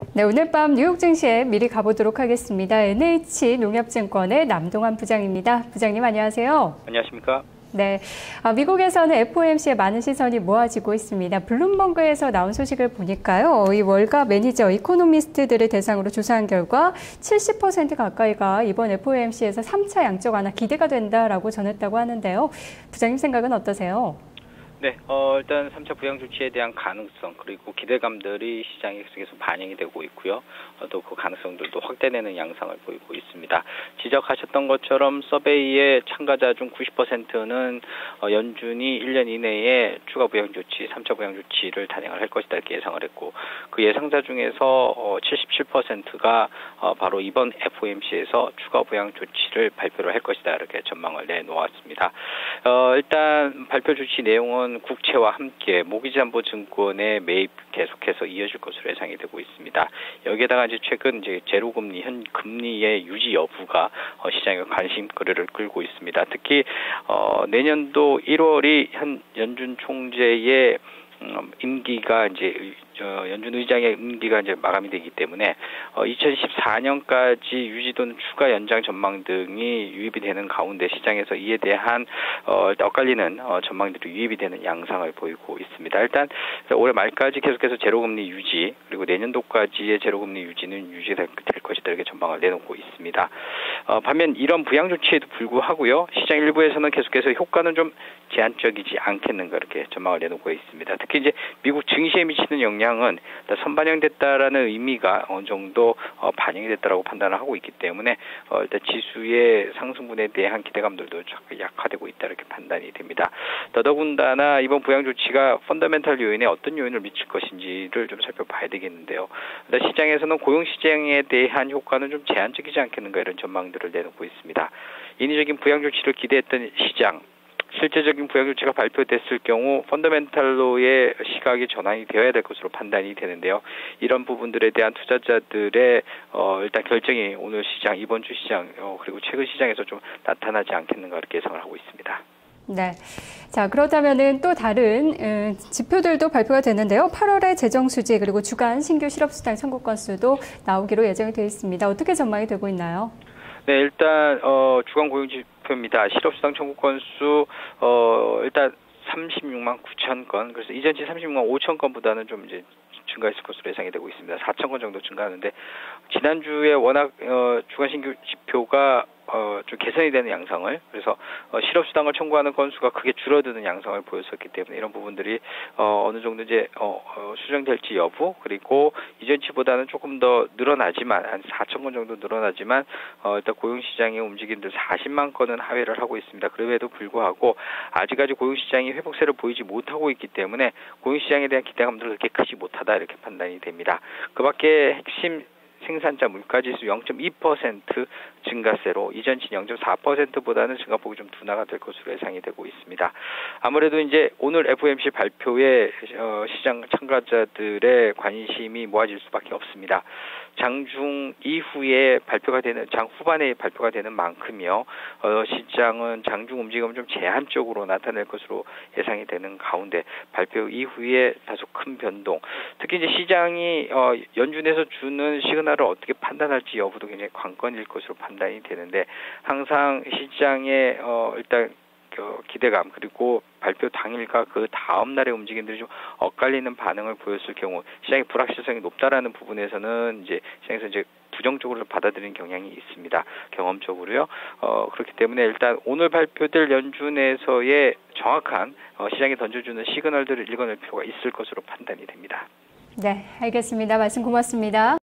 네, 오늘 밤 뉴욕 증시에 미리 가보도록 하겠습니다. NH농협증권의 남동환 부장입니다. 부장님 안녕하세요. 안녕하십니까? 네, 미국에서는 FOMC에 많은 시선이 모아지고 있습니다. 블룸버그에서 나온 소식을 보니까요, 이 월가 매니저 이코노미스트들을 대상으로 조사한 결과 70% 가까이가 이번 FOMC에서 3차 양적 완화 기대가 된다라고 전했다고 하는데요. 부장님 생각은 어떠세요? 네, 일단 3차 부양 조치에 대한 가능성 그리고 기대감들이 시장에 계속해서 반영이 되고 있고요. 또 그 가능성들도 확대되는 양상을 보이고 있습니다. 지적하셨던 것처럼 서베이의 참가자 중 90%는 연준이 1년 이내에 추가 부양 조치, 3차 부양 조치를 단행을 할 것이다 이렇게 예상을 했고 그 예상자 중에서 77%가 바로 이번 FOMC에서 추가 부양 조치를 발표를 할 것이다 이렇게 전망을 내놓았습니다. 일단 발표 조치 내용은 국채와 함께 모기지담보증권의 매입 계속해서 이어질 것으로 예상이 되고 있습니다. 여기에다가 이제 최근 제로금리 현 금리의 유지 여부가 시장의 관심거리를 끌고 있습니다. 특히 내년도 1월이 현 연준 총재의 임기가 이제 연준 의장의 임기가 이제 마감이 되기 때문에 2014년까지 유지돈 추가 연장 전망 등이 유입이 되는 가운데 시장에서 이에 대한 엇갈리는 전망들이 유입이 되는 양상을 보이고 있습니다. 일단 올해 말까지 계속해서 제로금리 유지 그리고 내년도까지의 제로금리 유지는 유지될 것이다 이렇게 전망을 내놓고 있습니다. 반면 이런 부양 조치에도 불구하고요 시장 일부에서는 계속해서 효과는 좀 제한적이지 않겠는가 이렇게 전망을 내놓고 있습니다. 특히 이제 미국 증시에 미치는 영향은 선반영됐다라는 의미가 어느 정도 반영이 됐다라고 판단을 하고 있기 때문에 일단 지수의 상승분에 대한 기대감들도 약화되고 있다 이렇게 판단이 됩니다. 더더군다나 이번 부양 조치가 펀더멘탈 요인에 어떤 요인을 미칠 것인지를 좀 살펴봐야 되겠는데요. 일단 시장에서는 고용 시장에 대한 효과는 좀 제한적이지 않겠는가 이런 전망들을 내놓고 있습니다. 인위적인 부양 조치를 기대했던 시장. 실제적인 부양 조치가 발표됐을 경우 펀더멘탈로의 시각이 전환이 되어야 될 것으로 판단이 되는데요. 이런 부분들에 대한 투자자들의 일단 결정이 오늘 시장, 이번 주 시장 그리고 최근 시장에서 좀 나타나지 않겠는가 이렇게 예상을 하고 있습니다. 네. 자, 그렇다면은 또 다른 지표들도 발표가 되는데요. 8월의 재정 수지 그리고 주간 신규 실업수당 청구 건수도 나오기로 예정이 되어 있습니다. 어떻게 전망이 되고 있나요? 네, 일단 주간 고용 지표입니다. 실업수당 청구 건수 일단 36만 9천 건. 그래서 이전치 36만 5천 건보다는 좀 이제 증가했을 것으로 예상이 되고 있습니다. 4천 건 정도 증가하는데 지난주에 워낙 주간 신규 지표가 좀 개선이 되는 양상을 그래서 실업수당을 청구하는 건수가 크게 줄어드는 양상을 보였었기 때문에 이런 부분들이 어느 정도 이제 수정될지 여부 그리고 이전치보다는 조금 더 늘어나지만 한 4천 건 정도 늘어나지만 일단 고용시장의 움직임들 40만 건은 하회를 하고 있습니다. 그럼에도 불구하고 아직까지 고용시장이 회복세를 보이지 못하고 있기 때문에 고용시장에 대한 기대감들은 그렇게 크지 못하다 이렇게 판단이 됩니다. 그밖에 핵심 생산자 물가지수 0.2% 증가세로 이전치 0.4%보다는 증가폭이 좀 둔화가 될 것으로 예상이 되고 있습니다. 아무래도 이제 오늘 FOMC 발표에 시장 참가자들의 관심이 모아질 수밖에 없습니다. 장중 이후에 발표가 되는 장 후반에 발표가 되는 만큼요. 시장은 장중 움직임을 좀 제한적으로 나타낼 것으로 예상이 되는 가운데 발표 이후에 다소 큰 변동. 특히 이제 시장이 연준에서 주는 시그널을 어떻게 판단할지 여부도 굉장히 관건일 것으로 판단이 되는데 항상 시장의 일단 기대감 그리고 발표 당일과 그 다음 날의 움직임들이 좀 엇갈리는 반응을 보였을 경우 시장의 불확실성이 높다라는 부분에서는 이제 시장에서 이제 부정적으로 받아들이는 경향이 있습니다. 경험적으로요. 그렇기 때문에 일단 오늘 발표될 연준에서의 정확한 시장에 던져주는 시그널들을 읽어낼 필요가 있을 것으로 판단이 됩니다. 네, 알겠습니다. 말씀 고맙습니다.